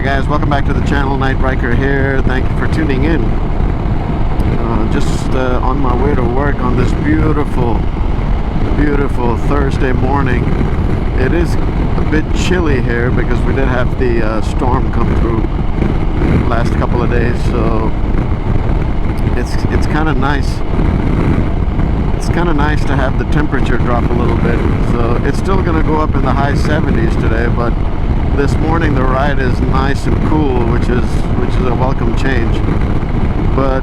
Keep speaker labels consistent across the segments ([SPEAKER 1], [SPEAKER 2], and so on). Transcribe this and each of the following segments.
[SPEAKER 1] guys, welcome back to the channel. Ryker here. Thank you for tuning in. Just on my way to work on this beautiful Thursday morning. It is a bit chilly here because we did have the storm come through the last couple of days, so it's kind of nice. It's kind of nice to have the temperature drop a little bit. So it's still going to go up in the high 70s today, but this morning the ride is nice and cool, which is a welcome change. But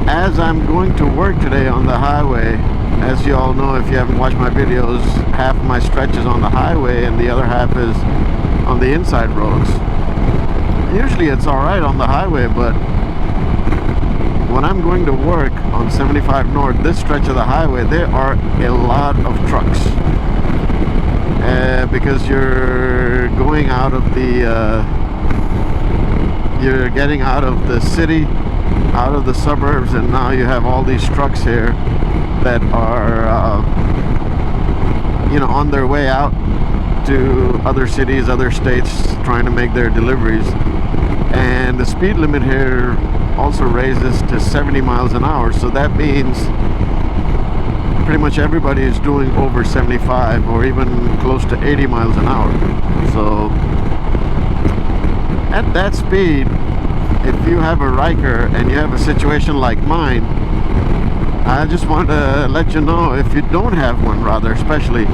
[SPEAKER 1] as I'm going to work today on the highway, as you all know if you haven't watched my videos, half of my stretch is on the highway and the other half is on the inside roads. Usually it's alright on the highway, but when I'm going to work on 75 North, this stretch of the highway, there are a lot of trucks. Because you're going out of the, you're getting out of the city, out of the suburbs, and now you have all these trucks here that are, on their way out to other cities, other states, trying to make their deliveries. And the speed limit here also raises to 70 miles an hour, so that means pretty much everybody is doing over 75 or even close to 80 miles an hour. So at that speed, if you have a Ryker and you have a situation like mine, I just want to let you know, if you don't have one, rather, especially,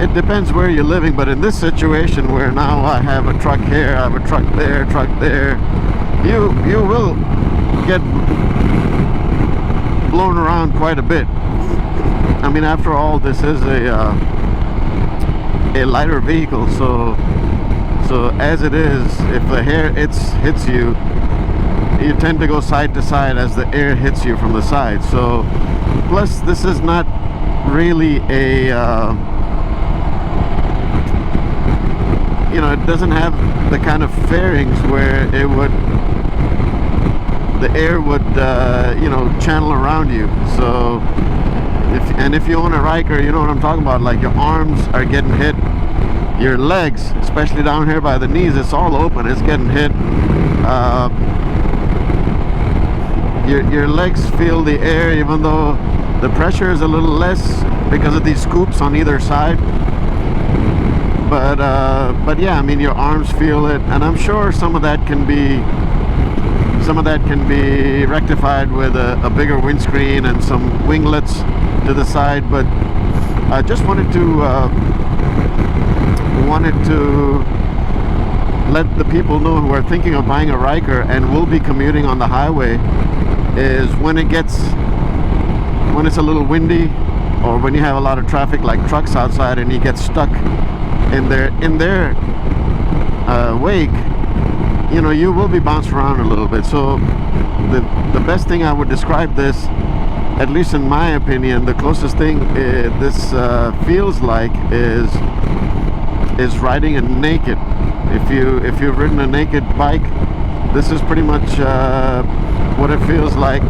[SPEAKER 1] it depends where you're living, but in this situation where now I have a truck here, I have a truck there, you will get blown around quite a bit. I mean, after all, this is a lighter vehicle, so as it is, if the air hits you, you tend to go side to side as the air hits you from the side. So plus this is not really a it doesn't have the kind of fairings where it would, the air would channel around you. So if you own a Ryker, you know what I'm talking about. Like, your arms are getting hit, your legs, especially down here by the knees, it's all open, it's getting hit. Your legs feel the air, even though the pressure is a little less because of these scoops on either side. But yeah, I mean, your arms feel it, and I'm sure some of that can be rectified with a bigger windscreen and some winglets to the side. But I just wanted to let the people know who are thinking of buying a Ryker and will be commuting on the highway, is when it's a little windy, or when you have a lot of traffic like trucks outside and you get stuck in their wake, you will be bounced around a little bit. So the best thing I would describe this, at least in my opinion, the closest thing this feels like is riding a naked. If you've ridden a naked bike, this is pretty much what it feels like,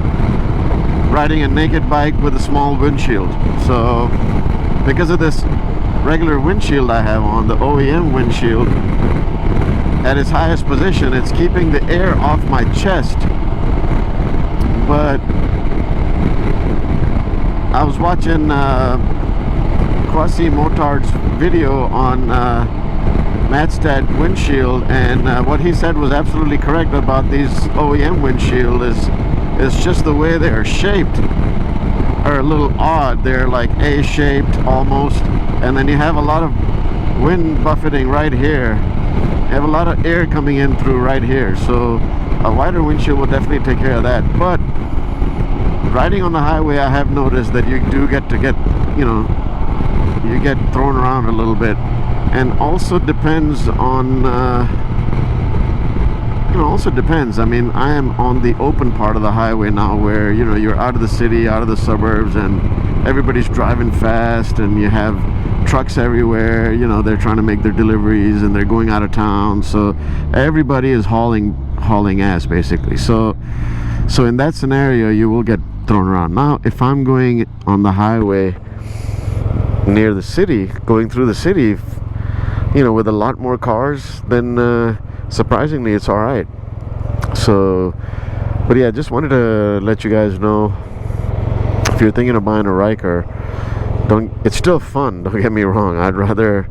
[SPEAKER 1] riding a naked bike with a small windshield. So because of this regular windshield I have on, the OEM windshield, at its highest position, it's keeping the air off my chest. But I was watching Kwasi Motard's video on Madstad windshield, and what he said was absolutely correct about these OEM windshield is just the way they are shaped are a little odd. They're like A-shaped almost, and then you have a lot of wind buffeting right here. You have a lot of air coming in through right here, so a wider windshield will definitely take care of that. But riding on the highway, I have noticed that you do get you get thrown around a little bit, and also depends on also depends. I mean, I am on the open part of the highway now, where you're out of the city, out of the suburbs, and everybody's driving fast, and you have trucks everywhere. They're trying to make their deliveries and they're going out of town, so everybody is hauling ass basically. So in that scenario, you will get thrown around. Now, if I'm going on the highway near the city, going through the city, you know, with a lot more cars, then surprisingly it's all right. So, but yeah, just wanted to let you guys know, if you're thinking of buying a Ryker, it's still fun, don't get me wrong. I'd rather,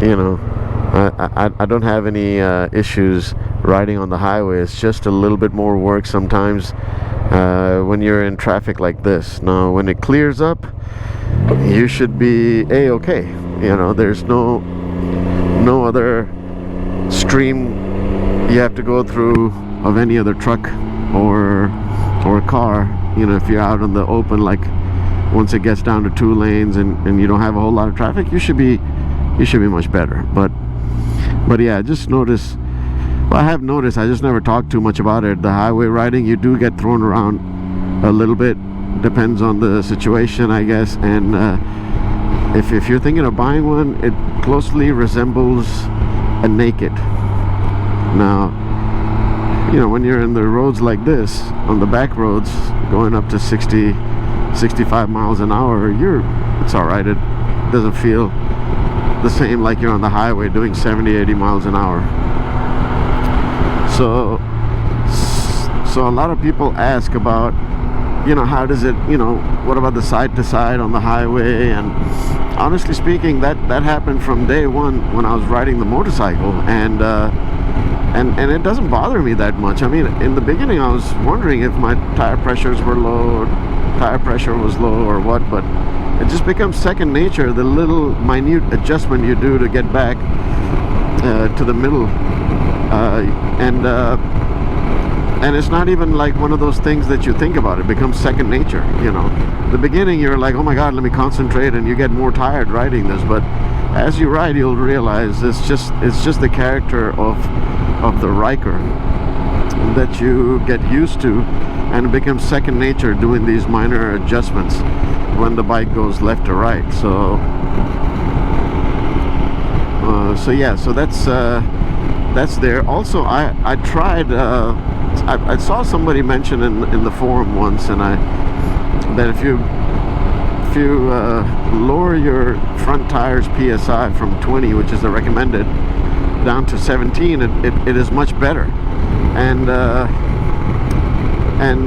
[SPEAKER 1] you know, I don't have any issues riding on the highway. It's just a little bit more work sometimes when you're in traffic like this. Now, when it clears up, you should be A-okay. You know, there's no other stream you have to go through of any other truck or car. You know, if you're out in the open, like once it gets down to 2 lanes and you don't have a whole lot of traffic, you should be much better. But yeah, just notice, well, I have noticed, I just never talked too much about it, the highway riding, you do get thrown around a little bit. Depends on the situation, I guess. And if you're thinking of buying one, it closely resembles a naked. Now, you know, when you're in the roads like this, on the back roads going up to 60-65 miles an hour, it's all right. It doesn't feel the same like you're on the highway doing 70-80 miles an hour. So a lot of people ask about, you know, how does it, you know, what about the side to side on the highway? And honestly speaking, that happened from day one when I was riding the motorcycle, and it doesn't bother me that much. I mean, in the beginning I was wondering if my tire pressures were low, or tire pressure was low or what, but it just becomes second nature. The little minute adjustment you do to get back to the middle, and it's not even like one of those things that you think about. It becomes second nature, you know. The beginning you're like, oh my god, let me concentrate, and you get more tired riding this, but as you ride you'll realize it's just the character of the Ryker that you get used to, and it becomes second nature doing these minor adjustments when the bike goes left or right. So yeah, so that's there. Also, I tried, I saw somebody mention in the forum once, and that if you lower your front tires PSI from 20, which is the recommended, down to 17, it is much better. And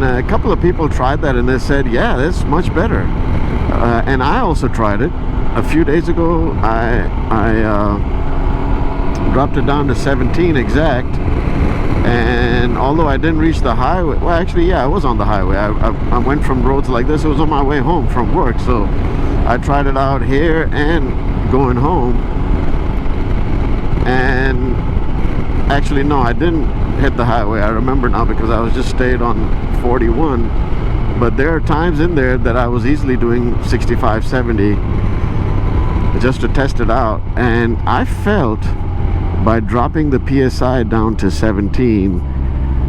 [SPEAKER 1] a couple of people tried that, and they said, yeah, that's much better. And I also tried it a few days ago. I dropped it down to 17 exact, and although I didn't reach the highway, well, actually, yeah, I was on the highway. I went from roads like this. It was on my way home from work, so I tried it out here and going home. And actually, no, I didn't hit the highway. I remember now, because I was just stayed on 41. But there are times in there that I was easily doing 65, 70 just to test it out, and I felt, by dropping the PSI down to 17,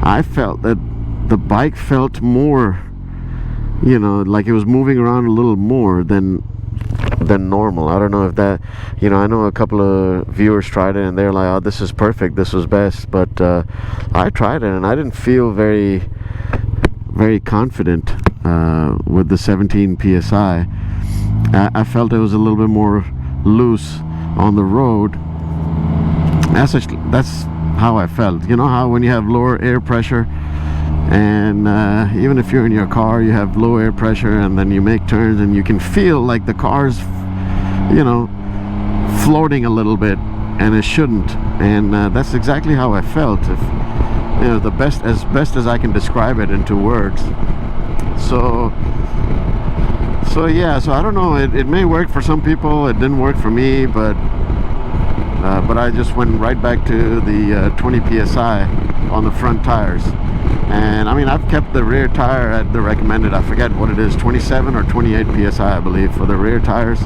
[SPEAKER 1] I felt that the bike felt more, you know, like it was moving around a little more than normal. I don't know if that, you know, I know a couple of viewers tried it and they're like, oh, this is perfect, this was best. But I tried it and I didn't feel very confident with the 17 PSI. I felt it was a little bit more loose on the road. As such, that's how I felt. You know how when you have lower air pressure, and even if you're in your car, you have low air pressure, and then you make turns and you can feel like the car's, you know, floating a little bit, and it shouldn't. And that's exactly how I felt. If, you know, as best as I can describe it into words. So yeah, so I don't know, it may work for some people, it didn't work for me, but I just went right back to the 20 PSI on the front tires. And I mean, I've kept the rear tire at the recommended, I forget what it is, 27 or 28 PSI, I believe, for the rear tires.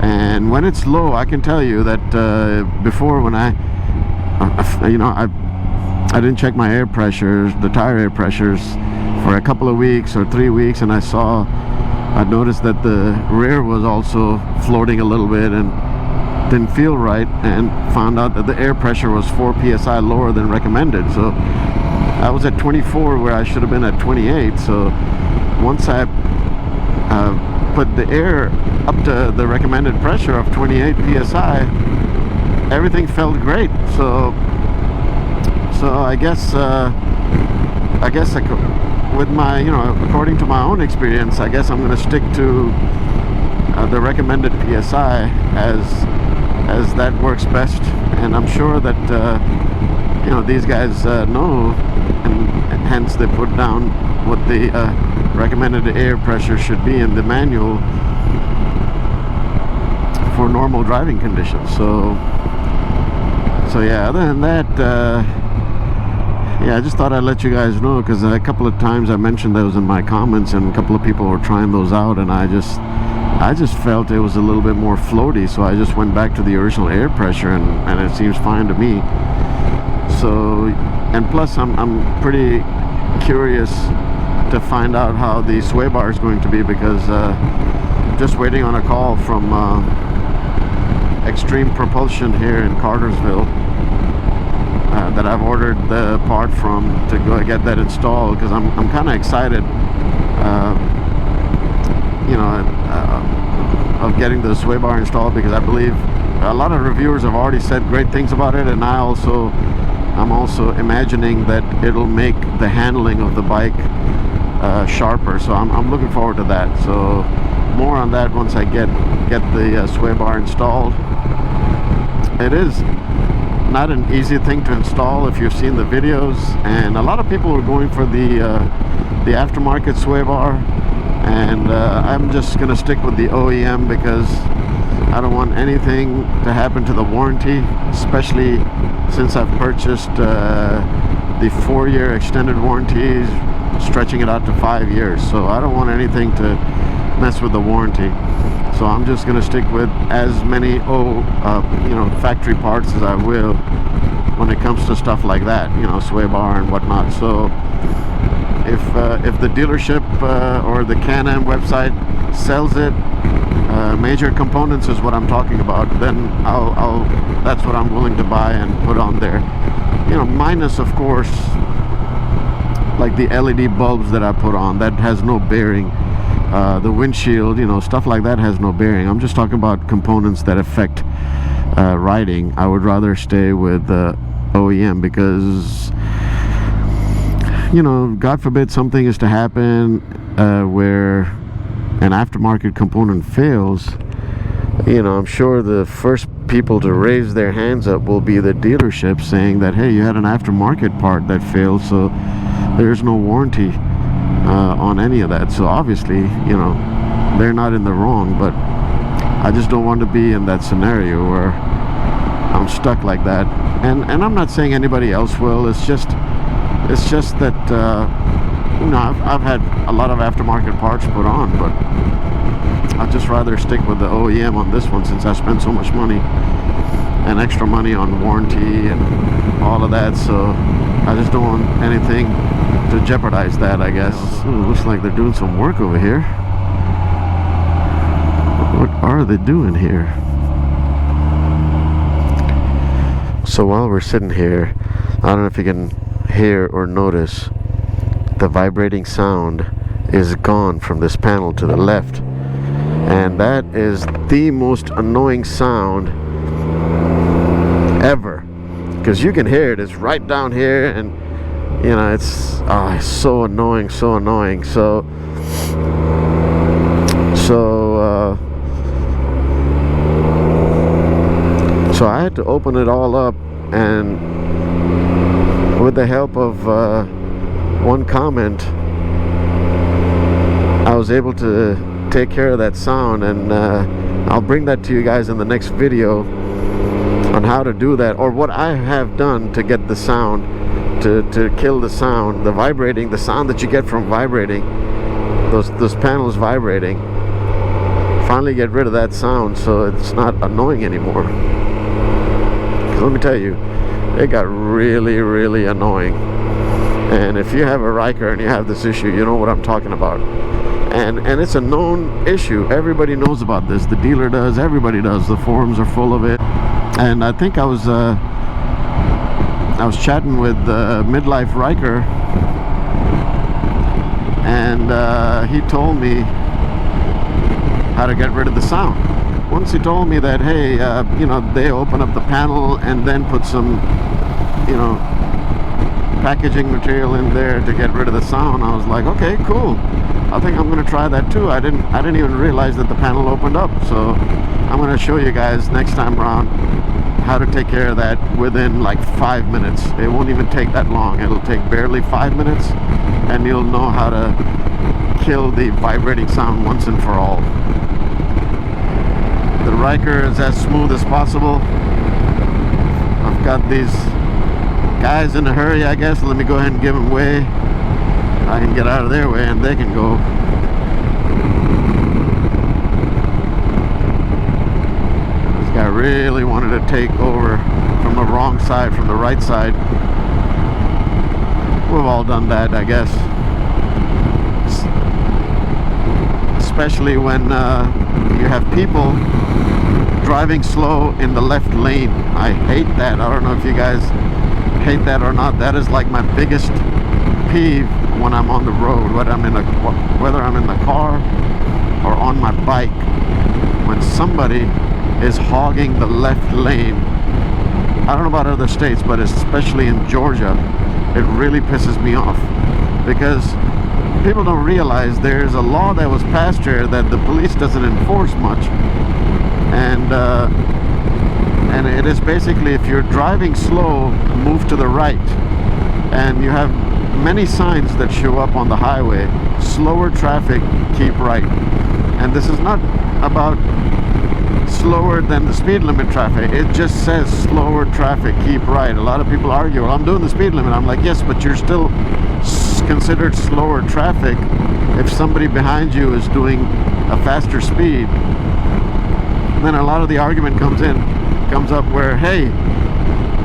[SPEAKER 1] And when it's low, I can tell you that before, when I didn't check my air pressures, the tire air pressures, for a couple of weeks or 3 weeks, and I noticed that the rear was also floating a little bit and didn't feel right, and found out that the air pressure was 4 PSI lower than recommended. So I was at 24 where I should have been at 28. So once I put the air up to the recommended pressure of 28 PSI, everything felt great. So I guess I could, with my, according to my own experience, I guess I'm going to stick to the recommended PSI as that works best. And I'm sure that these guys know, and hence they put down what the recommended air pressure should be in the manual for normal driving conditions. So yeah, other than that, yeah, I just thought I'd let you guys know, because a couple of times I mentioned those in my comments, and a couple of people were trying those out, and I just felt it was a little bit more floaty, so I just went back to the original air pressure, and it seems fine to me. So, and plus I'm pretty curious to find out how the Swaybar is going to be, because just waiting on a call from Extreme Propulsion here in Cartersville, that I've ordered the part from, to go get that installed, because I'm kind of excited, of getting the Swaybar installed, because I believe a lot of reviewers have already said great things about it, and I'm also imagining that it'll make the handling of the bike sharper. So I'm looking forward to that. So more on that once I get the Swaybar installed. It is not an easy thing to install if you've seen the videos, and a lot of people are going for the aftermarket Swaybar, and I'm just gonna stick with the OEM, because I don't want anything to happen to the warranty, especially since I've purchased the 4-year extended warranties, stretching it out to 5 years. So I don't want anything to mess with the warranty. So I'm just going to stick with as many factory parts as I will when it comes to stuff like that, Swaybar and whatnot. So if the dealership or the Can-Am website sells it, major components is what I'm talking about, then that's what I'm willing to buy and put on there. Minus, of course, like the LED bulbs that I put on, that has no bearing. The windshield, stuff like that has no bearing. I'm just talking about components that affect riding. I would rather stay with OEM, because God forbid something is to happen where an aftermarket component fails. I'm sure the first people to raise their hands up will be the dealership, saying that, hey, you had an aftermarket part that failed, so there's no warranty on any of that. So obviously, they're not in the wrong, but I just don't want to be in that scenario where I'm stuck like that. And I'm not saying anybody else will. It's just that I've had a lot of aftermarket parts put on, but I'd just rather stick with the OEM on this one, since I spent so much money and extra money on warranty and all of that. So I just don't want anything to jeopardize that, I guess. Ooh, looks like they're doing some work over here. What are they doing here? So while we're sitting here, I don't know if you can hear or notice, the vibrating sound is gone from this panel to the left, and that is the most annoying sound ever, because you can hear it. It's right down here, and it's so annoying. So I had to open it all up, and with the help of one comment, I was able to take care of that sound, and I'll bring that to you guys in the next video on how to do that, or what I have done to get the sound, to kill the sound, the sound that you get from vibrating, those panels vibrating. Finally get rid of that sound so it's not annoying anymore. 'Cause let me tell you, it got really, really annoying. And if you have a Ryker and you have this issue, you know what I'm talking about. And it's a known issue. Everybody knows about this. The dealer does. Everybody does. The forums are full of it. And I think I was chatting with Midlife Ryker, and he told me how to get rid of the sound. once he told me that, hey, you know, they open up the panel and then put some, you know, packaging material in there to get rid of the sound, I was like, okay, cool. I think I'm going to try that too. I didn't even realize that the panel opened up. So I'm going to show you guys next time around how to take care of that within like 5 minutes. It won't even take that long. It'll take barely 5 minutes, and you'll know how to kill the vibrating sound once and for all. The Ryker is as smooth as possible. I've got these guys in a hurry, I guess. Let me go ahead and give them way. I can get out of their way and they can go. This guy really wanted to take over from the wrong side, from the right side. We've all done that, I guess. Especially when you have people driving slow in the left lane. I hate that. I don't know if you guys hate that or not. That is like my biggest peeve when I'm on the road, whether I'm in the car or on my bike. When somebody is hogging the left lane, I don't know about other states, but especially in Georgia, it really pisses me off, because people don't realize there's a law that was passed here that the police doesn't enforce much, and it is basically, if you're driving slow, move to the right. And you have many signs that show up on the highway: slower traffic, keep right. And this is not about slower than the speed limit traffic. It just says slower traffic, keep right. A lot of people argue, well, I'm doing the speed limit. I'm like, yes, but you're still considered slower traffic if somebody behind you is doing a faster speed. Then a lot of the argument comes up where, hey,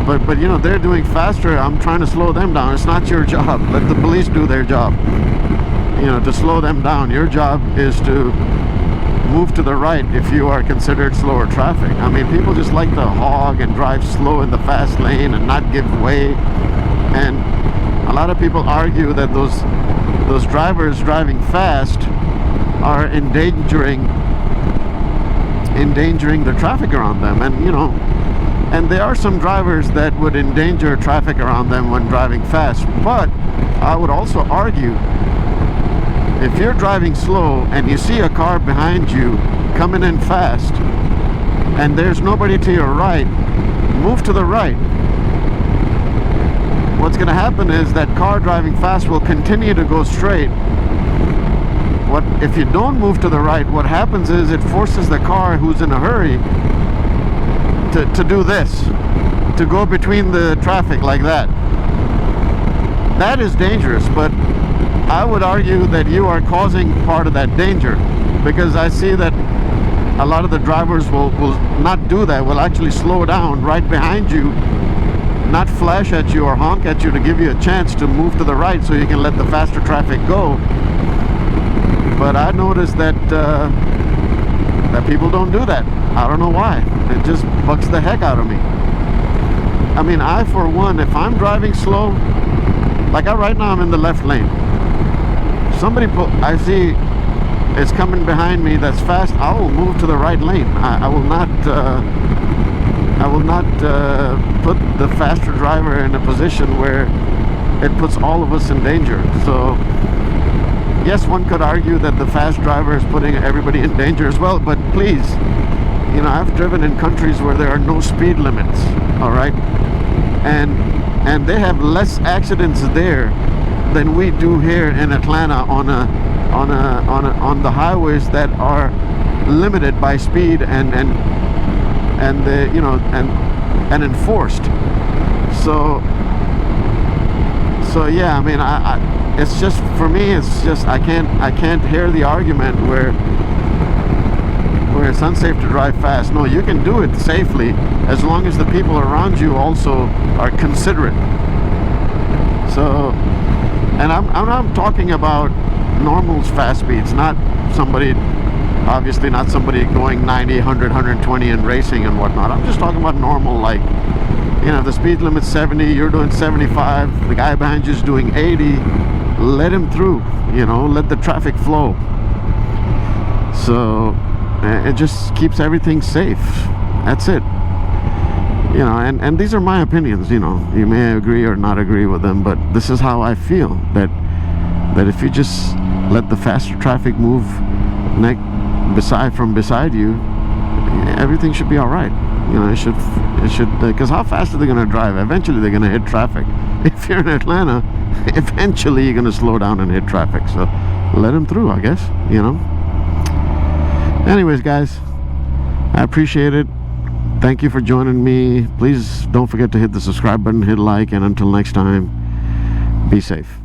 [SPEAKER 1] but you know, they're doing faster, I'm trying to slow them down. It's not your job. Let the police do their job, you know, to slow them down. Your job is to move to the right if you are considered slower traffic. I mean, people just like to hog and drive slow in the fast lane and not give way. And a lot of people argue that those drivers driving fast are endangering the traffic around them. And you know, and there are some drivers that would endanger traffic around them when driving fast. But I would also argue, if you're driving slow and you see a car behind you coming in fast and there's nobody to your right, move to the right. What's going to happen is that car driving fast will continue to go straight. If you don't move to the right, what happens is it forces the car who's in a hurry to do this, to go between the traffic like that. That is dangerous, but I would argue that you are causing part of that danger, because I see that a lot of the drivers will not do that, will actually slow down right behind you, not flash at you or honk at you to give you a chance to move to the right so you can let the faster traffic go. But I noticed that people don't do that. I don't know why. It just bugs the heck out of me. I mean, I, for one, if I'm driving slow, like right now I'm in the left lane. Somebody I see is coming behind me that's fast, I will move to the right lane. I will not put the faster driver in a position where it puts all of us in danger. So yes, one could argue that the fast driver is putting everybody in danger as well, but please, you know, I've driven in countries where there are no speed limits, all right? And they have less accidents there than we do here in Atlanta on the highways that are limited by speed and you know, and enforced. So yeah, I mean, it's just, for me, it's just, I can't hear the argument where it's unsafe to drive fast. No, you can do it safely as long as the people around you also are considerate. So, and I'm talking about normal fast speeds, not somebody, obviously not somebody going 90, 100, 120 and racing and whatnot. I'm just talking about normal, like, you know, the speed limit's 70, you're doing 75, the guy behind you is doing 80, let him through, you know, let the traffic flow. So It just keeps everything safe. That's it. You know, and these are my opinions. You know, you may agree or not agree with them, but this is how I feel. That if you just let the faster traffic move from beside you, everything should be all right. You know, it should, because how fast are they going to drive? Eventually they're going to hit traffic. If you're in Atlanta, eventually you're going to slow down and hit traffic. So let them through, I guess, you know. Anyways, guys, I appreciate it. Thank you for joining me. Please don't forget to hit the subscribe button, hit like, and until next time, be safe.